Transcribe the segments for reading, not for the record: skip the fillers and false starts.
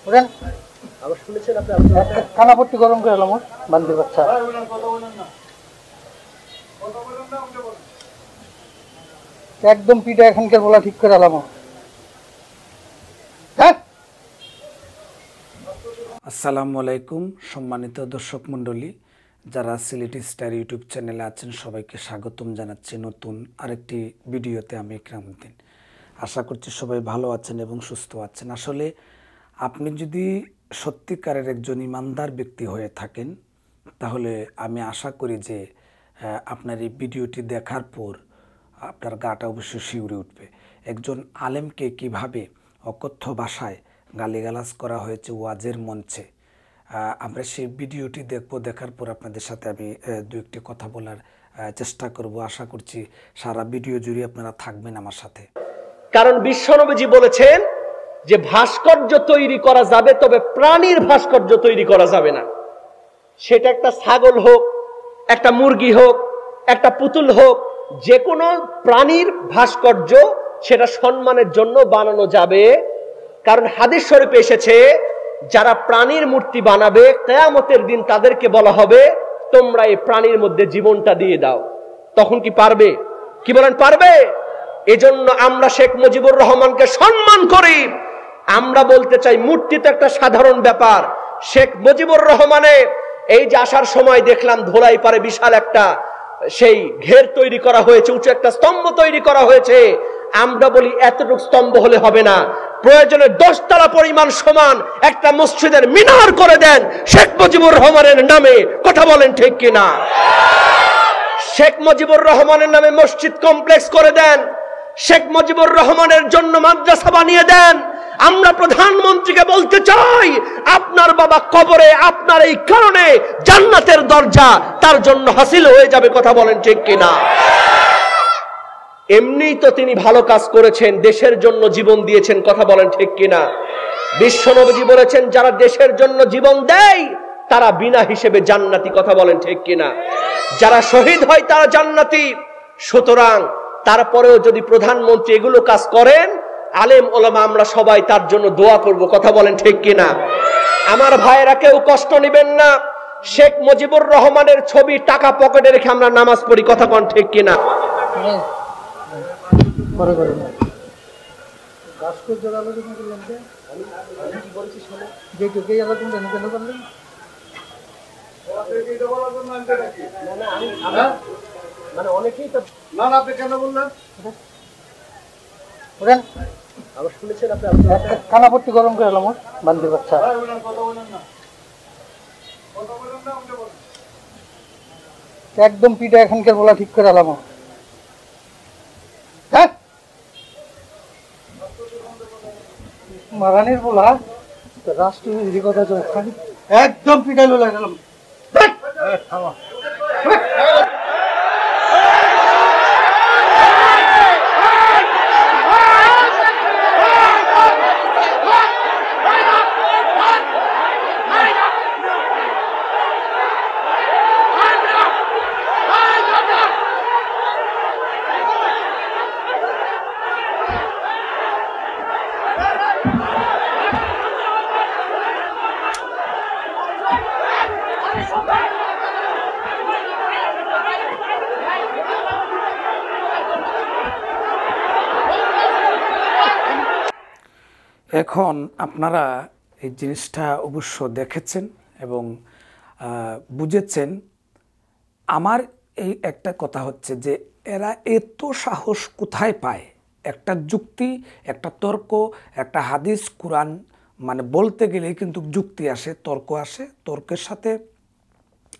Oren আবার শুনেছেন আপনি কানাপট্টি গরম করে এলাম বান্দির বাচ্চা একদম পিঠা এখানকার বলা ঠিক করে এলাম। আসসালামু আলাইকুম সম্মানিত দর্শক মণ্ডলী, যারা সিলেটি স্টার ইউটিউব চ্যানেলে আছেন সবাইকে স্বাগতম জানাচ্ছি নতুন আরেকটি ভিডিওতে। আমি ইকরামউদ্দিন। আশা করছি সবাই ভালো আছেন এবং সুস্থ আছেন। আসলে আপনি যদি সত্যিকারের একজন ইমানদার ব্যক্তি হয়ে থাকেন তাহলে আমি আশা করি যে আপনার এই ভিডিওটি দেখার পর আপনার গাটা অবশ্যই শিউরে উঠবে। একজন আলেমকে কিভাবে অকথ্য ভাষায় গালিগালাজ করা হয়েছে ওয়াজের মঞ্চে, আমরা সেই ভিডিওটি দেখব। দেখার পর আপনাদের সাথে আমি দু একটি কথা বলার চেষ্টা করব। আশা করছি সারা ভিডিও জুড়ে আপনারা থাকবেন আমার সাথে। কারণ বিশ্বনবীজি বলেছেন যে ভাস্কর্য তৈরি করা যাবে, তবে প্রাণীর ভাস্কর্য তৈরি করা যাবে না। সেটা একটা ছাগল হোক, একটা মুরগি হোক, একটা পুতুল হোক, যে কোনো প্রাণীর ভাস্কর্য সেটা সম্মানের জন্য বানানো যাবে। কারণ হাদিস শরীফে এসেছে যারা প্রাণীর মূর্তি বানাবে কিয়ামতের দিন তাদেরকে বলা হবে তোমরা এই প্রাণীর মধ্যে জীবনটা দিয়ে দাও। তখন কি পারবে? কি বলেন, পারবে? এজন্য আমরা শেখ মুজিবুর রহমানকে সম্মান করি। আমরা বলতে চাই মূর্তি তো একটা সাধারণ ব্যাপার। শেখ মুজিবুর রহমানে এই যে আসার সময় দেখলাম ধোলাই পারে বিশাল একটা সেই ঘের তৈরি করা হয়েছে, উঁচু একটা স্তম্ভ তৈরি করা হয়েছে। আমরা বলি এতটুকু স্তম্ভ হলে হবে না, প্রয়োজনে 10 তলা পরিমাণ সমান একটা মসজিদের মিনার করে দেন শেখ মুজিবুর রহমানের নামে। কথা বলেন ঠিক কিনা? শেখ মুজিবুর রহমানের নামে মসজিদ কমপ্লেক্স করে দেন, শেখ মুজিবুর রহমানের জন্য মাদ্রাসা বানিয়ে দেন। আমরা প্রধানমন্ত্রীকে বলতে চাই আপনার বাবা কবরে আপনার এই কারণে জান্নাতের দরজা তার জন্য হাসিল হয়ে যাবে। কথা বলেন ঠিক কিনা? এমনিই তো তিনি ভালো কাজ করেছেন, দেশের জন্য জীবন দিয়েছেন। কথা বলেন ঠিক কিনা? বিশ্বনবীজি বলেছেন যারা দেশের জন্য জীবন দেয় তারা বিনা হিসেবে জান্নাতি। কথা বলেন ঠিক কিনা? যারা শহীদ হয় তারা জান্নাতি। সুতরাং তারপরেও যদি প্রধানমন্ত্রী এগুলো কাজ করেন, আলেম ওলামা আমরা সবাই তার জন্য দোয়া করব। কথা বলেন ঠিক কিনা? আমার ভাইয়েরা কেউ কষ্ট নেবেন না। শেখ মুজিবুর রহমানের ছবি টাকা পকেটে রেখে আমরা নামাজ পড়ি। কথা বলেন ঠিক কিনা? কানাপট্টি গরম করে এলাম বান্দির বাচ্চা একদম পিঠা এখানকার বলা ঠিক করে এলাম। মারানির বলা রাষ্ট্রীয় কথা একদম পিঠাই লোলা গেলাম। এখন আপনারা এই জিনিসটা অবশ্য দেখেছেন এবং বুঝেছেন। আমার এই একটা কথা হচ্ছে যে এরা এত সাহস কোথায় পায়? একটা যুক্তি, একটা তর্ক, একটা হাদিস কোরআন মানে বলতে গেলেই কিন্তু যুক্তি আসে, তর্ক আসে। তর্কের সাথে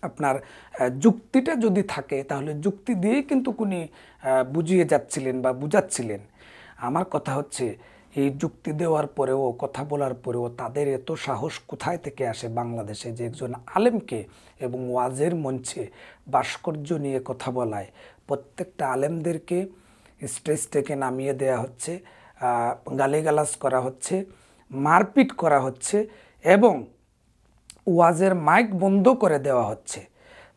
আপনার যুক্তিটা যদি থাকে তাহলে যুক্তি দিয়েই কিন্তু উনি বুঝিয়ে যাচ্ছিলেন বা বুঝাচ্ছিলেন। আমার কথা হচ্ছে এই যুক্তি দেওয়ার পরেও, কথা বলার পরেও তাদের এত সাহস কোথায় থেকে আসে বাংলাদেশে যে একজন আলেমকে এবং ওয়াজের মঞ্চে ভাস্কর্য নিয়ে কথা বলায়। প্রত্যেকটা আলেমদেরকে স্টেজ থেকে নামিয়ে দেওয়া হচ্ছে, গালিগালাজ করা হচ্ছে, মারপিট করা হচ্ছে এবং ওয়াজের মাইক বন্ধ করে দেওয়া হচ্ছে।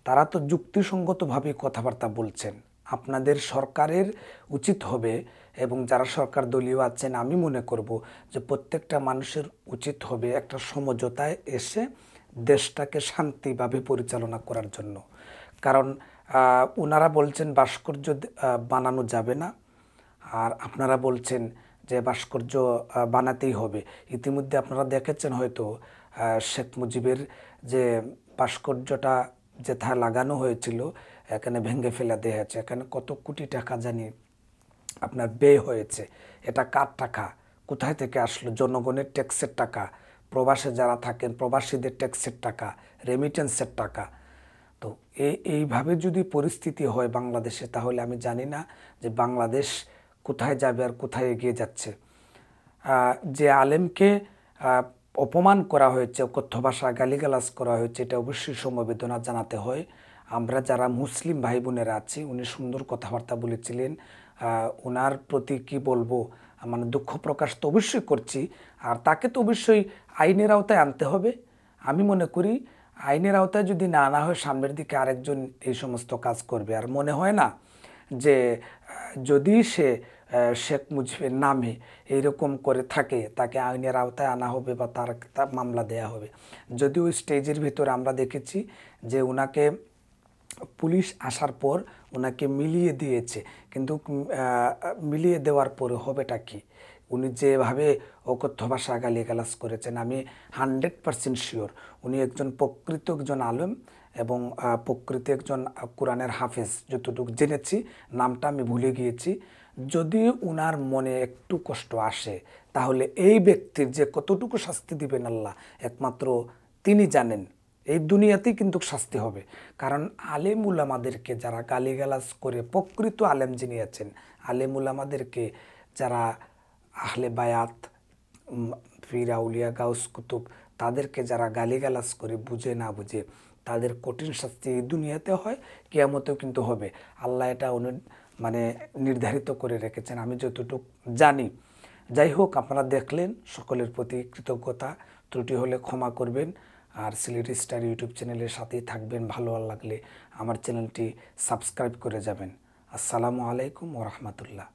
তারা তো যুক্তিসঙ্গতভাবে কথাবার্তা বলছেন, আপনাদের সরকারের উচিত হবে এবং যারা সরকার দলীয় আছেন আমি মনে করব যে প্রত্যেকটা মানুষের উচিত হবে একটা সমঝোতায় এসে দেশটাকে শান্তিভাবে পরিচালনা করার জন্য। কারণ ওনারা বলছেন ভাস্কর্য বানানো যাবে না, আর আপনারা বলছেন যে ভাস্কর্য বানাতেই হবে। ইতিমধ্যে আপনারা দেখেছেন হয়তো শেখ মুজিবের যে ভাস্কর্যটা যেথায় লাগানো হয়েছিল এখানে ভেঙে ফেলা দেওয়া হয়েছে। এখানে কত কোটি টাকা জানি আপনার ব্যয় হয়েছে। এটা কার টাকা, কোথায় থেকে আসলো? জনগণের ট্যাক্সের টাকা, প্রবাসে যারা থাকেন প্রবাসীদের ট্যাক্সের টাকা, রেমিটেন্সের টাকা। তো এইভাবে যদি পরিস্থিতি হয় বাংলাদেশে, তাহলে আমি জানি না যে বাংলাদেশ কোথায় যাবে আর কোথায় এগিয়ে যাচ্ছে। যে আলেমকে অপমান করা হয়েছে, কথ্য ভাষা গালিগালাজ করা হয়েছে, এটা অবশ্যই সমবেদনা জানাতে হয়। আমরা যারা মুসলিম ভাই বোনেরা আছি, উনি সুন্দর কথাবার্তা বলেছিলেন, ওনার প্রতি কি বলবো, মানে দুঃখ প্রকাশ তো অবশ্যই করছি। আর তাকে তো অবশ্যই আইনের আওতায় আনতে হবে। আমি মনে করি আইনের আওতায় যদি না আনা হয়, সামনের দিকে আরেকজন এই সমস্ত কাজ করবে। আর মনে হয় না যে যদি সে শেখ মুজিবের নামে এইরকম করে থাকে তাকে আইনের আওতায় আনা হবে বা তার মামলা দেয়া হবে। যদিও স্টেজের ভিতরে আমরা দেখেছি যে ওনাকে পুলিশ আসার পর ওনাকে মিলিয়ে দিয়েছে, কিন্তু মিলিয়ে দেওয়ার পরে হবেটা কি? উনি যেভাবে অকথ্য ভাষা গালিগালাজ করেছেন, আমি 100% শিওর উনি প্রকৃত একজন আলেম এবং প্রকৃত একজন কোরআনের হাফেজ। যতটুকু জেনেছি, নামটা আমি ভুলে গিয়েছি। যদি উনার মনে একটু কষ্ট আসে, তাহলে এই ব্যক্তির যে কতটুকু শাস্তি দিবেন আল্লাহ একমাত্র তিনি জানেন। এই দুনিয়াতেই কিন্তু শাস্তি হবে। কারণ আলেম উলামাদেরকে যারা গালিগালাজ করে, প্রকৃত আলেম যিনি আছেন, আলেম উলামাদেরকে যারা আহলে বায়াত, পীর আউলিয়া, গাউস কুতুব, তাদেরকে যারা গালিগালাজ করে বুঝে না বুঝে, তাদের কঠিন শাস্তি এই দুনিয়াতে হয়, কিয়ামতেও কিন্তু হবে। আল্লাহ এটা মানে নির্ধারিত করে রেখেছেন, আমি যতটুকু জানি। যাই হোক, আপনারা দেখলেন, সকলের প্রতি কৃতজ্ঞতা। ত্রুটি হলে ক্ষমা করবেন। আর সিলেটি স্টার ইউটিউব চ্যানেলের সাথেই থাকবেন। ভালো লাগলে আমার চ্যানেলটি সাবস্ক্রাইব করে যাবেন। আসসালামু আলাইকুম ওয়া রাহমাতুল্লাহ।